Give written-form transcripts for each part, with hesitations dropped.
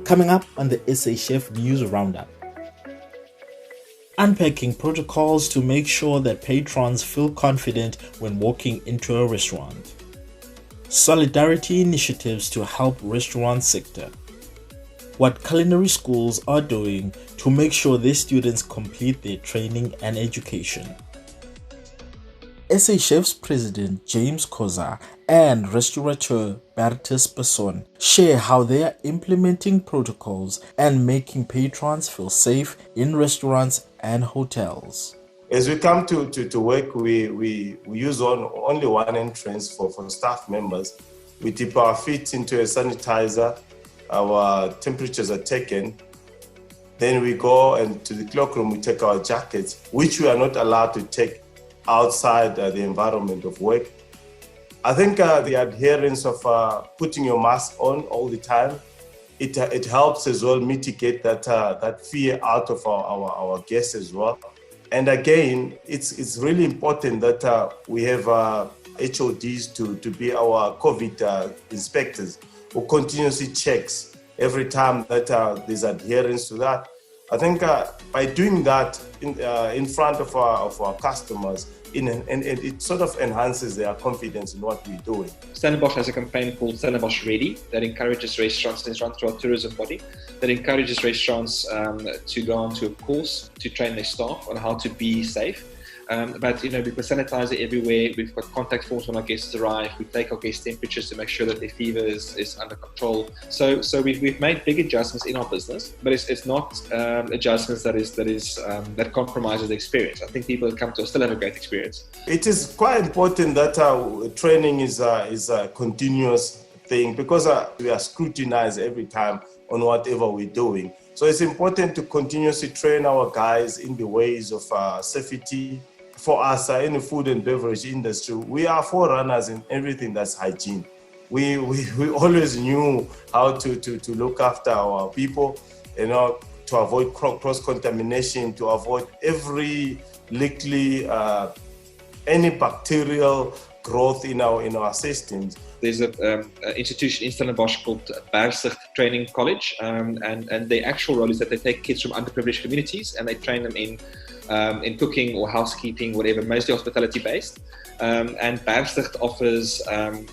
Coming up on the SA Chef News Roundup. Unpacking protocols to make sure that patrons feel confident when walking into a restaurant. Solidarity initiatives to help restaurant sector. What culinary schools are doing to make sure their students complete their training and education. SA Chefs President James Khoza and Restaurateur Bertus Basson share how they are implementing protocols and making patrons feel safe in restaurants and hotels. As we come to work, we use only one entrance for staff members. We dip our feet into a sanitizer, our temperatures are taken. Then we go and to the cloakroom, we take our jackets, which we are not allowed to take outside the environment of work. I think the adherence of putting your mask on all the time, it helps as well mitigate that fear out of our guests as well. And again, it's really important that we have HODs to be our COVID inspectors who continuously checks every time that there's adherence to that. I think by doing that in front of our customers, it sort of enhances their confidence in what we're doing. Stellenbosch has a campaign called Stellenbosch Ready that encourages restaurants, and it's run through our tourism body, that encourages restaurants to go onto a course to train their staff on how to be safe. But we've got sanitizer everywhere, we've got contact forms when our guests arrive, we take our guests' temperatures to make sure that their fever is under control. So we've made big adjustments in our business, but it's not adjustments that compromises the experience. I think people that come to us still have a great experience. It is quite important that training is a continuous thing, because we are scrutinized every time on whatever we're doing. So it's important to continuously train our guys in the ways of safety. For us in the food and beverage industry, we are forerunners in everything that's hygiene. We always knew how to look after our people, to avoid cross-contamination, to avoid every any bacterial growth in our systems. There's an institution in Stellenbosch called Basson Training College, and their actual role is that they take kids from underprivileged communities and they train them in cooking or housekeeping, whatever, mostly hospitality based. And Basson offers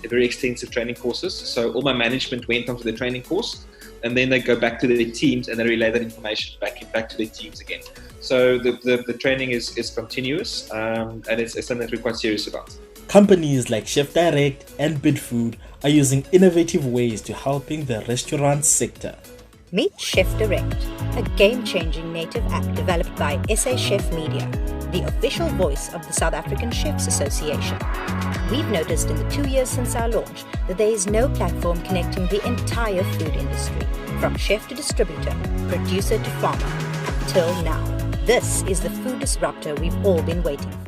very extensive training courses. So all my management went onto the training course, and then they go back to their teams and they relay that information back to their teams again. So the training is continuous, and it's something that we're quite serious about. Companies like Chef Direct and Bidfood are using innovative ways to helping the restaurant sector. Meet Chef Direct, a game-changing native app developed by SA Chef Media, the official voice of the South African Chefs Association. We've noticed in the 2 years since our launch that there is no platform connecting the entire food industry, from chef to distributor, producer to farmer, till now. This is the food disruptor we've all been waiting for.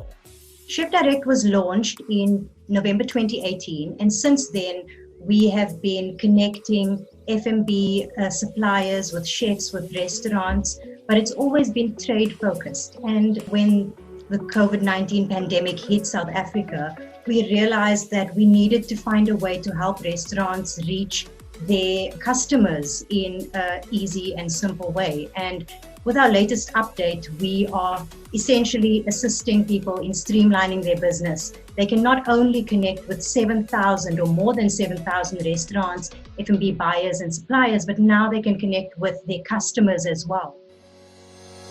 Chef Direct was launched in November 2018, and since then we have been connecting F&B suppliers with chefs, with restaurants, but it's always been trade focused. And when the COVID-19 pandemic hit South Africa, we realized that we needed to find a way to help restaurants reach their customers in an easy and simple way. And with our latest update, we are essentially assisting people in streamlining their business. They can not only connect with 7,000 or more than 7,000 restaurants, F&B buyers and suppliers, but now they can connect with their customers as well.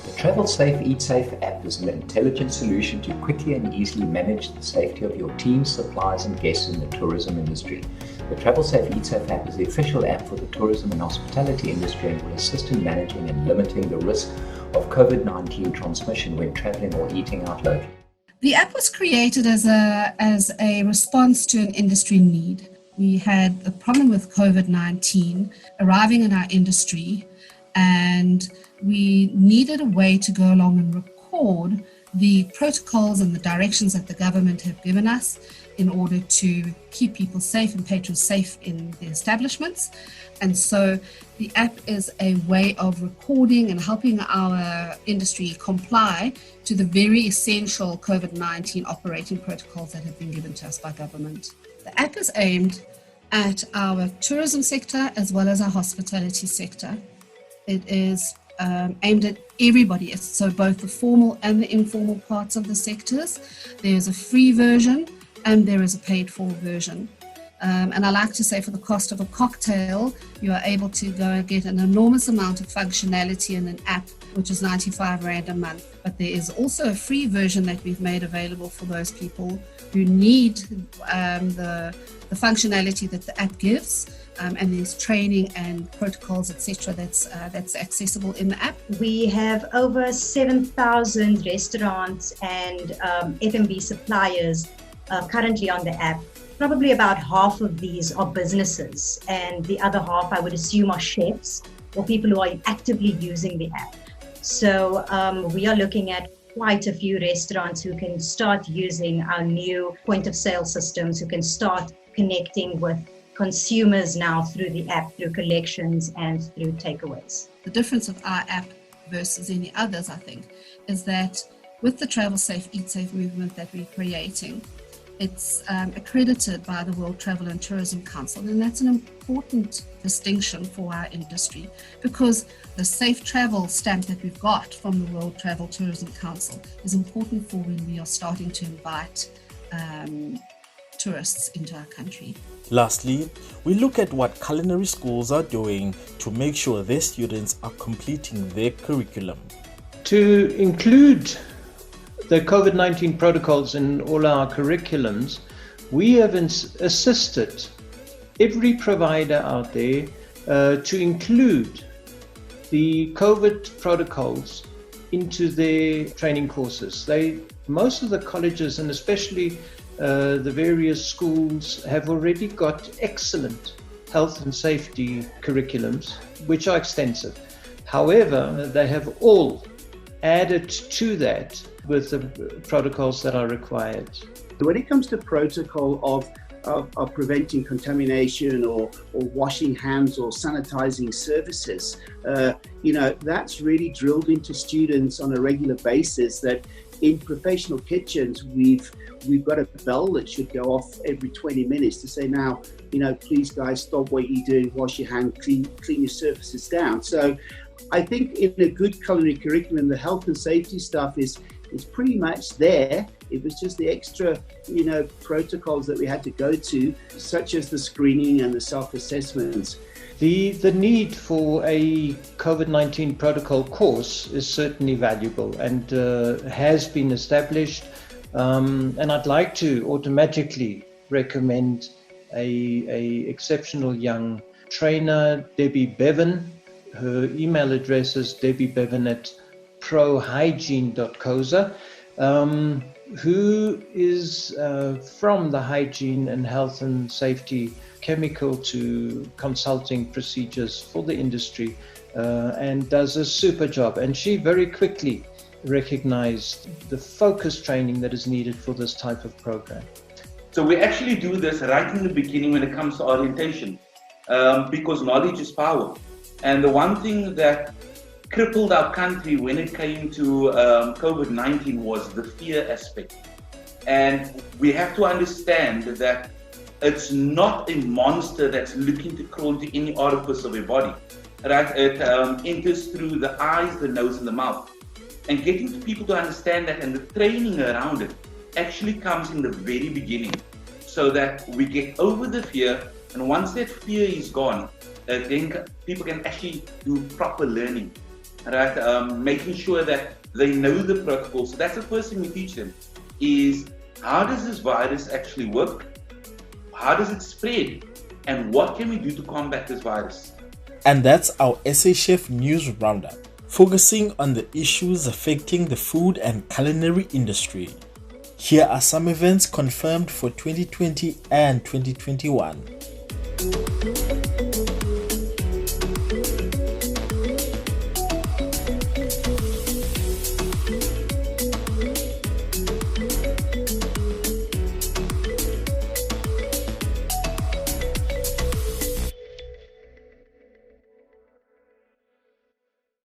The Travel Safe Eat Safe app is an intelligent solution to quickly and easily manage the safety of your team, suppliers and guests in the tourism industry. The Travel Safe Eat Safe app is the official app for the tourism and hospitality industry and will assist in managing and limiting the risk of COVID-19 transmission when traveling or eating out locally. The app was created as a response to an industry need. We had a problem with COVID-19 arriving in our industry, and we needed a way to go along and record the protocols and the directions that the government have given us in order to keep people safe and patrons safe in the establishments. And so the app is a way of recording and helping our industry comply to the very essential COVID-19 operating protocols that have been given to us by government. The app is aimed at our tourism sector as well as our hospitality sector. It is aimed at everybody, so both the formal and the informal parts of the sectors. There's a free version and there is a paid for version. And I like to say for the cost of a cocktail, you are able to go and get an enormous amount of functionality in an app, which is 95 Rand a month. But there is also a free version that we've made available for those people who need the functionality that the app gives. And there's training and protocols, etc. that's accessible in the app. We have over 7,000 restaurants and F&B suppliers currently on the app. Probably about half of these are businesses, and the other half, I would assume, are chefs or people who are actively using the app. So we are looking at quite a few restaurants who can start using our new point of sale systems, who can start connecting with consumers now through the app, through collections and through takeaways. The difference of our app versus any others, I think, is that with the Travel Safe, Eat Safe movement that we're creating, it's accredited by the World Travel and Tourism Council, and that's an important distinction for our industry, because the safe travel stamp that we've got from the World Travel Tourism Council is important for when we are starting to invite tourists into our country. Lastly, we look at what culinary schools are doing to make sure their students are completing their curriculum. To include the COVID-19 protocols in all our curriculums, we have assisted every provider out there to include the COVID protocols into their training courses. Most of the colleges, and especially the various schools, have already got excellent health and safety curriculums, which are extensive. However, they have all added to that with the protocols that are required. When it comes to protocol of preventing contamination or washing hands or sanitizing surfaces, that's really drilled into students on a regular basis, that in professional kitchens we've got a bell that should go off every 20 minutes to say, now, please guys, stop what you're doing, wash your hand, clean your surfaces down. So I think in a good culinary curriculum, the health and safety stuff is pretty much there. It was just the extra, protocols that we had to go to, such as the screening and the self-assessments. The need for a COVID-19 protocol course is certainly valuable and has been established. And I'd like to automatically recommend a exceptional young trainer, Debbie Bevan. Her email address is debbiebevan@prohygiene.khoza, who is from the hygiene and health and safety, chemical to consulting procedures for the industry, and does a super job. And she very quickly recognized the focus training that is needed for this type of program. So we actually do this right in the beginning when it comes to orientation, because knowledge is power. And the one thing that crippled our country when it came to COVID-19 was the fear aspect. And we have to understand that it's not a monster that's looking to crawl into any orifice of your body, right? It enters through the eyes, the nose, and the mouth. And getting people to understand that and the training around it actually comes in the very beginning, so that we get over the fear. And once that fear is gone, then people can actually do proper learning, right? Making sure that they know the protocols. So that's the first thing we teach them, is how does this virus actually work? How does it spread? And what can we do to combat this virus? And that's our SA Chef News Roundup, focusing on the issues affecting the food and culinary industry. Here are some events confirmed for 2020 and 2021.